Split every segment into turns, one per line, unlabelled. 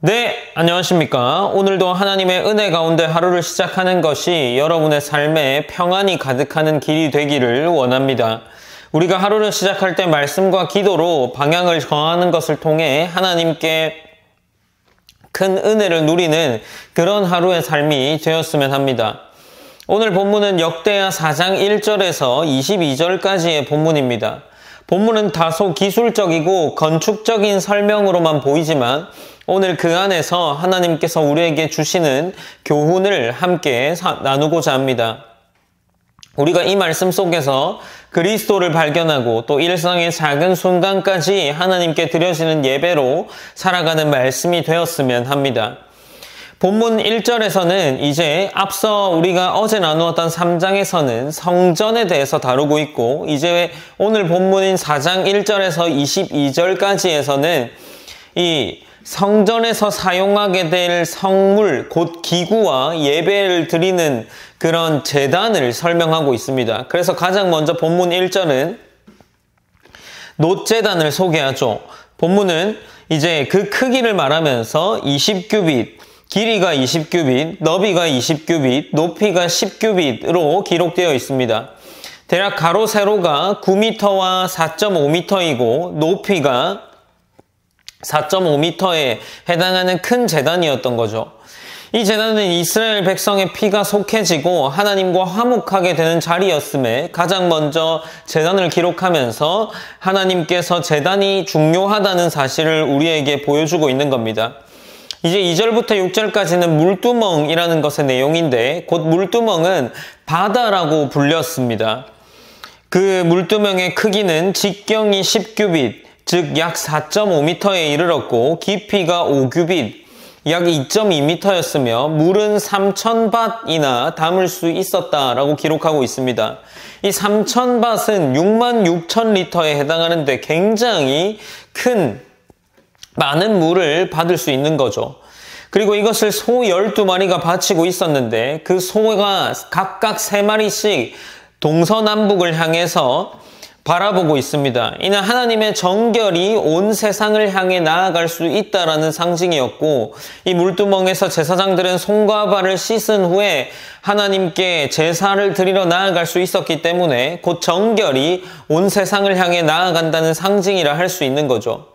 네, 안녕하십니까. 오늘도 하나님의 은혜 가운데 하루를 시작하는 것이 여러분의 삶에 평안이 가득하는 길이 되기를 원합니다. 우리가 하루를 시작할 때 말씀과 기도로 방향을 정하는 것을 통해 하나님께 큰 은혜를 누리는 그런 하루의 삶이 되었으면 합니다. 오늘 본문은 역대하 4장 1절에서 22절까지의 본문입니다. 본문은 다소 기술적이고 건축적인 설명으로만 보이지만 오늘 그 안에서 하나님께서 우리에게 주시는 교훈을 함께 나누고자 합니다. 우리가 이 말씀 속에서 그리스도를 발견하고 또 일상의 작은 순간까지 하나님께 드려지는 예배로 살아가는 말씀이 되었으면 합니다. 본문 1절에서는 이제 앞서 우리가 어제 나누었던 3장에서는 성전에 대해서 다루고 있고, 이제 오늘 본문인 4장 1절에서 22절까지에서는 이 성전에서 사용하게 될 성물, 곧 기구와 예배를 드리는 그런 제단을 설명하고 있습니다. 그래서 가장 먼저 본문 1절은 놋제단을 소개하죠. 본문은 이제 그 크기를 말하면서 20규빗, 길이가 20규빗, 너비가 20규빗, 높이가 10규빗으로 기록되어 있습니다. 대략 가로 세로가 9m와 4.5m이고 높이가 4.5m에 해당하는 큰 제단이었던 거죠. 이 제단은 이스라엘 백성의 피가 속해지고 하나님과 화목하게 되는 자리였음에 가장 먼저 제단을 기록하면서 하나님께서 제단이 중요하다는 사실을 우리에게 보여주고 있는 겁니다. 이제 2절부터 6절까지는 물두멍이라는 것의 내용인데, 곧 물두멍은 바다라고 불렸습니다. 그 물두멍의 크기는 직경이 10규빗, 즉 약 4.5m에 이르렀고 깊이가 5규빗, 약 2.2m였으며 물은 3,000밭이나 담을 수 있었다라고 기록하고 있습니다. 이 3,000밭은 66,000리터에 해당하는데 굉장히 많은 물을 받을 수 있는 거죠. 그리고 이것을 소 12마리가 바치고 있었는데 그 소가 각각 3마리씩 동서남북을 향해서 바라보고 있습니다. 이는 하나님의 정결이 온 세상을 향해 나아갈 수 있다라는 상징이었고, 이 물두멍에서 제사장들은 손과 발을 씻은 후에 하나님께 제사를 드리러 나아갈 수 있었기 때문에 곧 정결이 온 세상을 향해 나아간다는 상징이라 할 수 있는 거죠.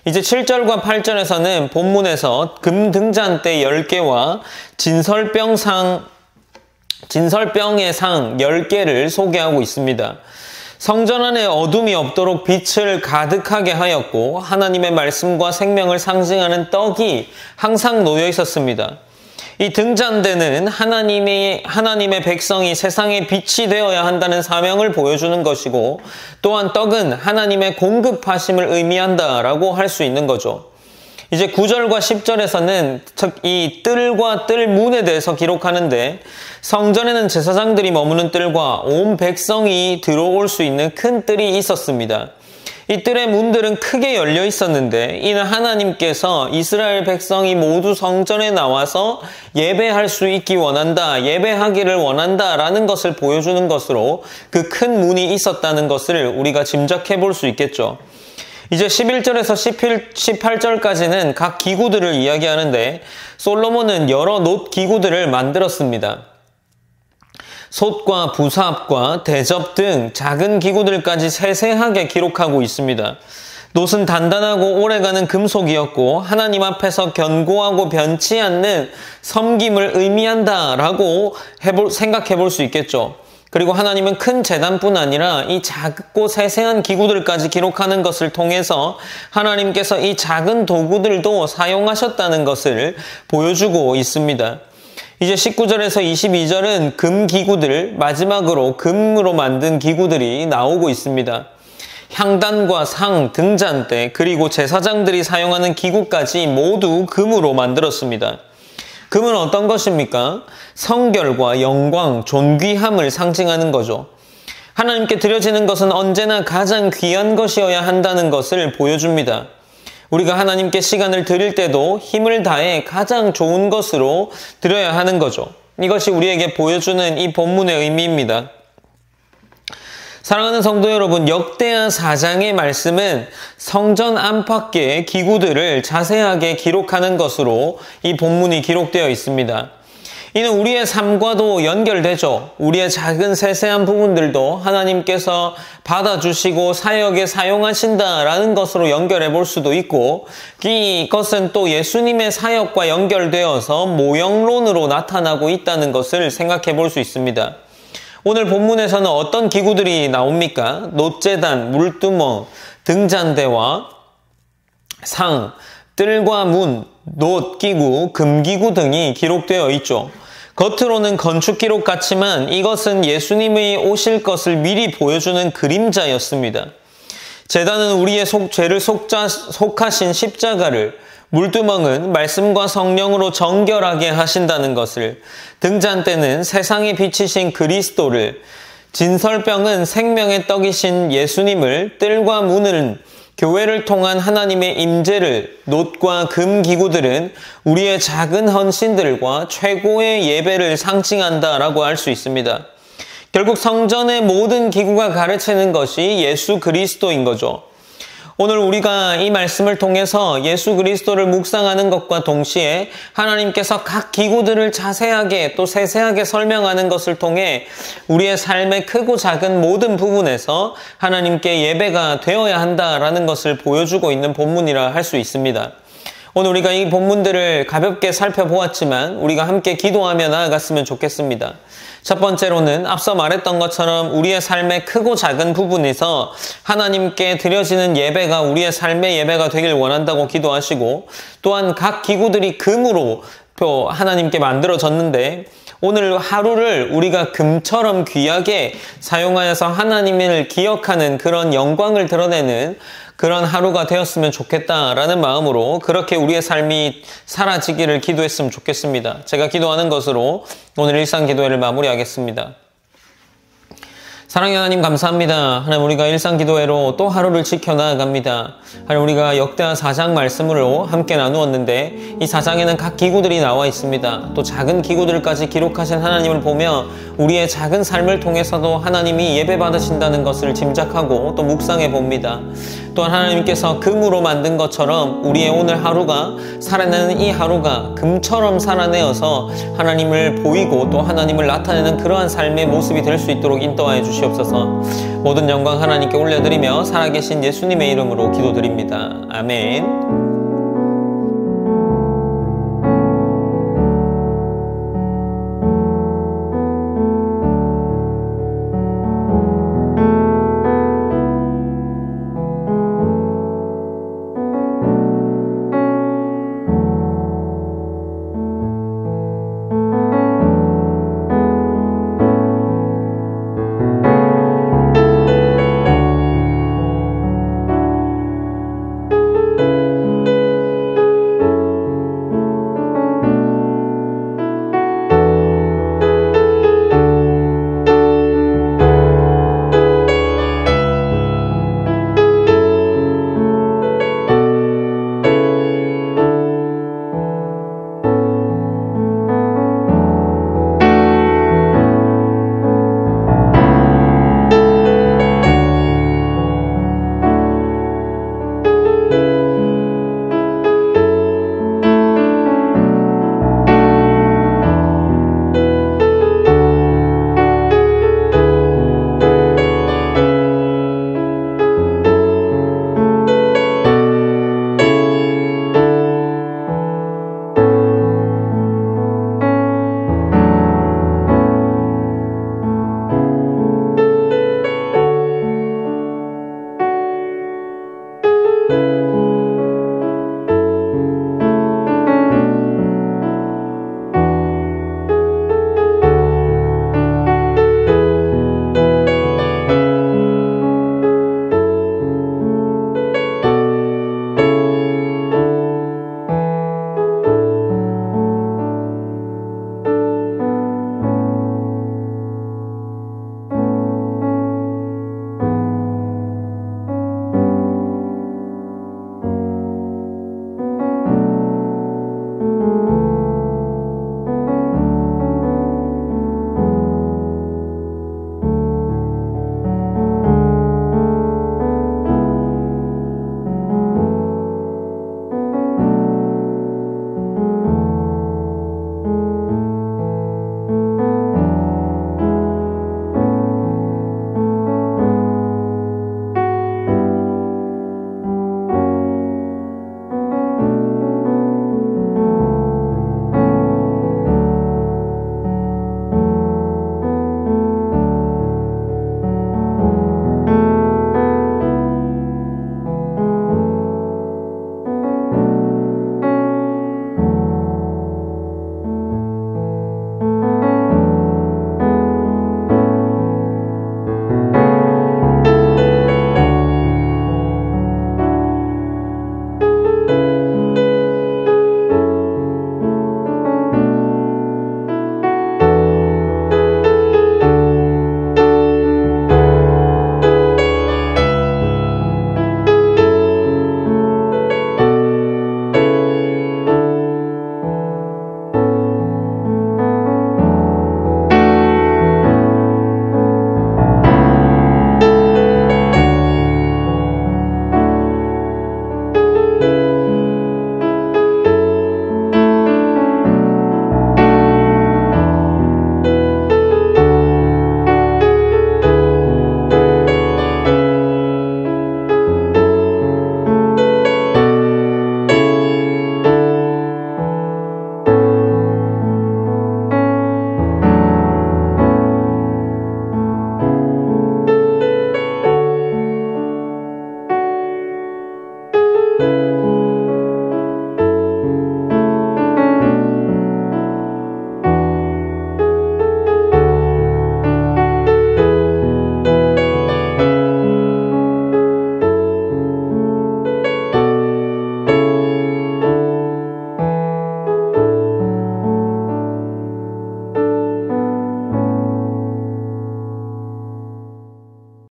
이제 7절과 8절에서는 본문에서 금등잔대 10개와 진설병의 상 10개를 소개하고 있습니다. 성전 안에 어둠이 없도록 빛을 가득하게 하였고 하나님의 말씀과 생명을 상징하는 떡이 항상 놓여 있었습니다. 이 등잔대는 하나님의 백성이 세상의 빛이 되어야 한다는 사명을 보여주는 것이고, 또한 떡은 하나님의 공급하심을 의미한다라고 할 수 있는 거죠. 이제 9절과 10절에서는 이 뜰과 뜰문에 대해서 기록하는데, 성전에는 제사장들이 머무는 뜰과 온 백성이 들어올 수 있는 큰 뜰이 있었습니다. 이 뜰의 문들은 크게 열려 있었는데 이는 하나님께서 이스라엘 백성이 모두 성전에 나와서 예배할 수 있기 원한다, 예배하기를 원한다 라는 것을 보여주는 것으로 그 큰 문이 있었다는 것을 우리가 짐작해 볼 수 있겠죠. 이제 11절에서 18절까지는 각 기구들을 이야기하는데, 솔로몬은 여러 놋 기구들을 만들었습니다. 솥과 부삽과 대접 등 작은 기구들까지 세세하게 기록하고 있습니다. 놋은 단단하고 오래가는 금속이었고 하나님 앞에서 견고하고 변치 않는 섬김을 의미한다라고 생각해 볼 수 있겠죠. 그리고 하나님은 큰 제단뿐 아니라 이 작고 세세한 기구들까지 기록하는 것을 통해서 하나님께서 이 작은 도구들도 사용하셨다는 것을 보여주고 있습니다. 이제 19절에서 22절은 금 기구들, 마지막으로 금으로 만든 기구들이 나오고 있습니다. 향단과 상, 등잔대, 그리고 제사장들이 사용하는 기구까지 모두 금으로 만들었습니다. 금은 어떤 것입니까? 성결과 영광, 존귀함을 상징하는 거죠. 하나님께 드려지는 것은 언제나 가장 귀한 것이어야 한다는 것을 보여줍니다. 우리가 하나님께 시간을 드릴 때도 힘을 다해 가장 좋은 것으로 드려야 하는 거죠. 이것이 우리에게 보여주는 이 본문의 의미입니다. 사랑하는 성도 여러분, 역대하 4장의 말씀은 성전 안팎의 기구들을 자세하게 기록하는 것으로 이 본문이 기록되어 있습니다. 이는 우리의 삶과도 연결되죠. 우리의 작은 세세한 부분들도 하나님께서 받아주시고 사역에 사용하신다라는 것으로 연결해 볼 수도 있고, 이것은 또 예수님의 사역과 연결되어서 모형론으로 나타나고 있다는 것을 생각해 볼 수 있습니다. 오늘 본문에서는 어떤 기구들이 나옵니까? 놋제단, 물두멍, 등잔대와 상, 뜰과 문, 놋기구, 금기구 등이 기록되어 있죠. 겉으로는 건축 기록 같지만 이것은 예수님이 오실 것을 미리 보여주는 그림자였습니다. 제단은 우리의 죄를 속하신 십자가를, 물두멍은 말씀과 성령으로 정결하게 하신다는 것을, 등잔대는 세상에 비치신 그리스도를, 진설병은 생명의 떡이신 예수님을, 뜰과 문은 교회를 통한 하나님의 임재를, 놋과 금 기구들은 우리의 작은 헌신들과 최고의 예배를 상징한다라고 할 수 있습니다. 결국 성전의 모든 기구가 가르치는 것이 예수 그리스도인 거죠. 오늘 우리가 이 말씀을 통해서 예수 그리스도를 묵상하는 것과 동시에 하나님께서 각 기구들을 자세하게 또 세세하게 설명하는 것을 통해 우리의 삶의 크고 작은 모든 부분에서 하나님께 예배가 되어야 한다라는 것을 보여주고 있는 본문이라 할 수 있습니다. 오늘 우리가 이 본문들을 가볍게 살펴보았지만 우리가 함께 기도하며 나아갔으면 좋겠습니다. 첫 번째로는 앞서 말했던 것처럼 우리의 삶의 크고 작은 부분에서 하나님께 드려지는 예배가 우리의 삶의 예배가 되길 원한다고 기도하시고, 또한 각 기구들이 금으로 또 하나님께 만들어졌는데 오늘 하루를 우리가 금처럼 귀하게 사용하여서 하나님을 기억하는 그런 영광을 드러내는 그런 하루가 되었으면 좋겠다라는 마음으로 그렇게 우리의 삶이 사라지기를 기도했으면 좋겠습니다. 제가 기도하는 것으로 오늘 일상 기도회를 마무리하겠습니다. 사랑의 하나님 감사합니다. 하나님, 우리가 일상 기도회로 또 하루를 지켜나갑니다. 하나님, 우리가 역대하 4장 말씀으로 함께 나누었는데 이 4장에는 각 기구들이 나와 있습니다. 또 작은 기구들까지 기록하신 하나님을 보며 우리의 작은 삶을 통해서도 하나님이 예배받으신다는 것을 짐작하고 또 묵상해 봅니다. 또한 하나님께서 금으로 만든 것처럼 우리의 오늘 하루가, 살아내는 이 하루가 금처럼 살아내어서 하나님을 보이고 또 하나님을 나타내는 그러한 삶의 모습이 될 수 있도록 인도하여 주시옵소서. 모든 영광 하나님께 올려드리며 살아계신 예수님의 이름으로 기도드립니다. 아멘.